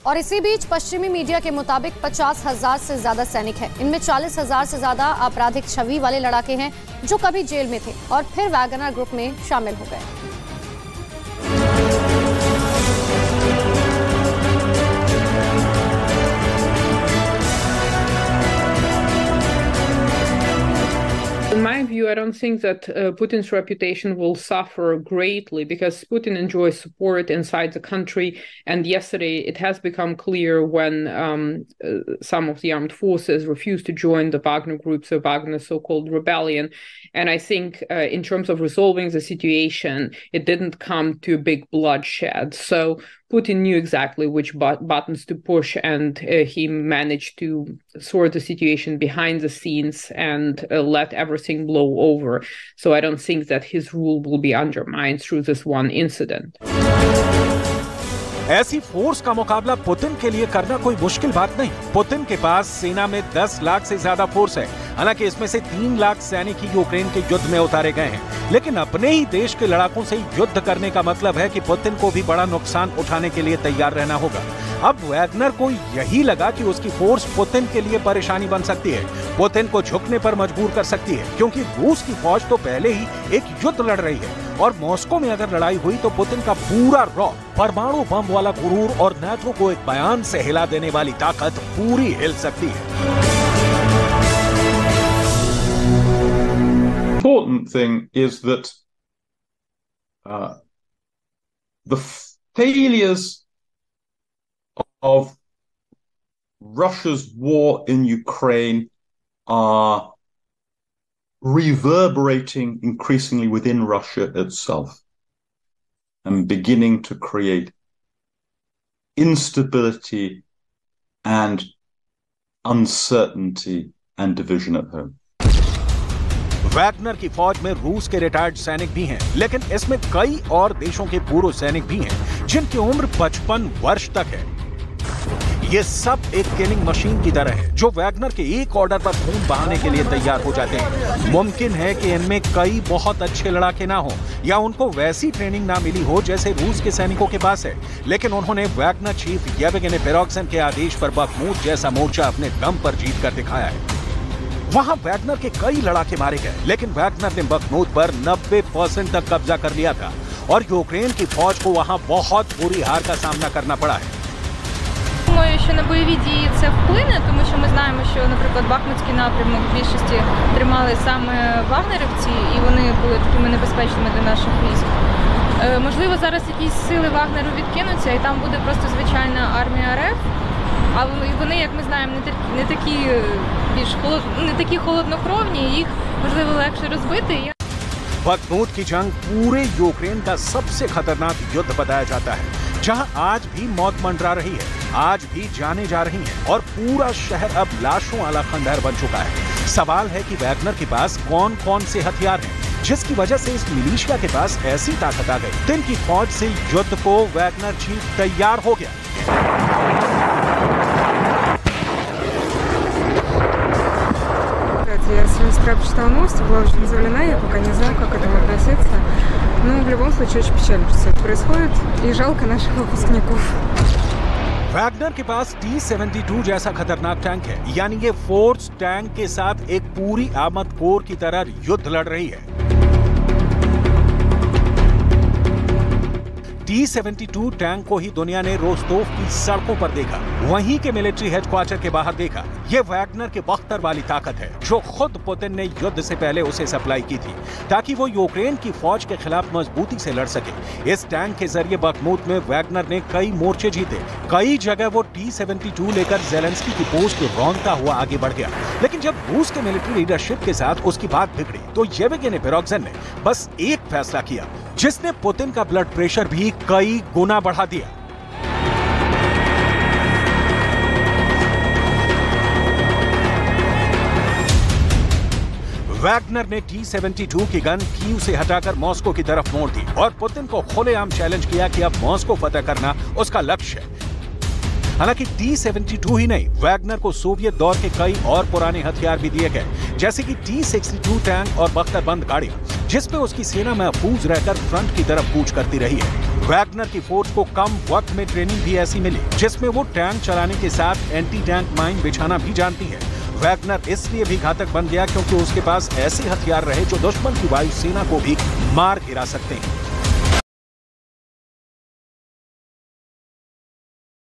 और इसी बीच पश्चिमी मीडिया के मुताबिक 50,000 से ज्यादा सैनिक हैं। इनमें 40,000 से ज्यादा आपराधिक छवि वाले लड़ाके हैं जो कभी जेल में थे और फिर वैगनर ग्रुप में शामिल हो गए। In my view, I don't think that Putin's reputation will suffer greatly because Putin enjoys support inside the country. And yesterday, it has become clear when some of the armed forces refused to join the Wagner group, so Wagner's so-called rebellion. And I think in terms of resolving the situation, it didn't come to a big bloodshed. So Putin knew exactly which buttons to push, and he managed to sort the situation behind the scenes and let everything blow over. So I don't think that his rule will be undermined through this one incident. ऐसी force का मुकाबला Putin के लिए करना कोई मुश्किल बात नहीं। पुतिन के पास सेना में 10 लाख से ज्यादा फोर्स है। हालांकि इसमें से 3 लाख सैनिक ही यूक्रेन के युद्ध में उतारे गए हैं। लेकिन अपने ही देश के लड़ाकों से युद्ध करने का मतलब है कि पुतिन को भी बड़ा नुकसान उठाने के लिए तैयार रहना होगा। अब वैगनर को यही लगा कि उसकी फोर्स पुतिन के लिए परेशानी बन सकती है, पुतिन को झुकने पर मजबूर कर सकती है, क्योंकि रूस की फौज तो पहले ही एक युद्ध लड़ रही है और मॉस्को में अगर लड़ाई हुई तो पुतिन का पूरा रॉ, परमाणु बम वाला गुरूर और नाटो को एक बयान से हिला देने वाली ताकत पूरी हिल सकती है। Important thing is that the failures of Russia's war in Ukraine are reverberating increasingly within Russia itself and beginning to create instability and uncertainty and division at home. Wagner की फौज में रूस के रिटायर्ड सैनिक भी हैं, लेकिन इसमें कई और देशों के पूर्व सैनिक भी हैं जिनकी उम्र 55 वर्ष तक है। ये सब एक किलिंग मशीन की तरह है जो वैगनर के एक ऑर्डर पर खून बहाने के लिए तैयार हो जाते हैं। मुमकिन है कि इनमें कई बहुत अच्छे लड़ाके ना हो या उनको वैसी ट्रेनिंग ना मिली हो जैसे रूस के सैनिकों के पास है, लेकिन उन्होंने वैगनर चीफ येवगेनी प्रिगोजिन के आदेश पर बखमूत जैसा मोर्चा अपने दम पर जीत कर दिखाया है। वहां वैगनर के कई लड़ाके मारे गए, लेकिन वैगनर ने बखमूत पर 90% तक कब्जा कर लिया था और यूक्रेन की फौज को वहां बहुत बुरी हार का सामना करना पड़ा है। Думаю, що на бойові дії це вплине, тому що ми знаємо, що, наприклад, Бахмутський напрямок в більшості тримали саме вагнерівці, і вони були такими небезпечними для наших військ. Можливо, зараз якісь сили Вагнеру відкинуться, і там буде просто звичайна армія РФ, а вони, як ми знаємо, не такі холоднокровні, їх, можливо, легше розбити. बखमूत की जंग पूरे यूक्रेन का सबसे खतरनाक युद्ध बताया जाता है, जहां आज भी मौत मंडरा रही है, आज भी जाने जा रही हैं और पूरा शहर अब लाशों वाला खंडहर बन चुका है। सवाल है कि वैगनर के पास कौन कौन से हथियार हैं जिसकी वजह से इस मिलिशिया के पास ऐसी ताकत आ गई। दिन की फौज से युद्ध को वैगनर चीफ तैयार हो गया। Я семестра прочитала новости, была очень удивлена, я пока не знаю, как к этому относиться. Но в любом случае очень печально, что это происходит, и жалко наших выпускников. वैगनर के पास T-72 जैसा खतरनाक टैंक है, यानी ये फोर्स टैंक के साथ एक पूरी आर्मर्ड कोर की तरह युद्ध लड़ रही है। T-72 टैंक को ही दुनिया ने रोस्तोव की सड़कों पर देखा, वहीं के मिलिट्री हेडक्वार्टर के बाहर देखा। ये वैगनर के बख्तर वाली ताकत है जो खुद पुतिन ने युद्ध से पहले उसे सप्लाई की थी ताकि वो यूक्रेन की फौज के खिलाफ मजबूती से लड़ सके। इस टैंक के जरिए बखमूत में वैगनर ने कई मोर्चे जीते, कई जगह वो T-72 लेकर ज़ेलेंस्की की पोस्ट रौंदता हुआ आगे बढ़ गया। लेकिन जब रूस के मिलिट्री लीडरशिप के साथ उसकी बात बिगड़ी तो येवगेनी प्रिगोजिन ने बस एक फैसला किया जिसने पुतिन का ब्लड प्रेशर भी कई गुना बढ़ा दिया। वैगनर ने T-72 की गन कीव से हटाकर मॉस्को की तरफ मोड़ दी और पुतिन को खुलेआम चैलेंज किया कि अब मॉस्को फतह करना उसका लक्ष्य है। हालांकि T-72 ही नहीं, वैगनर को सोवियत दौर के कई और पुराने हथियार भी दिए गए, जैसे कि T-62 टैंक और बख्तरबंद गाड़ियां, जिसमें उसकी सेना महफूज रहकर फ्रंट की तरफ कूच करती रही है। वैगनर की फोर्स को कम वक्त में ट्रेनिंग भी ऐसी मिली जिसमें वो टैंक चलाने के साथ एंटी टैंक माइन बिछाना भी जानती है। वैगनर इसलिए भी घातक बन गया क्योंकि उसके पास ऐसे हथियार रहे जो दुश्मन की वायुसेना को भी मार गिरा सकते हैं।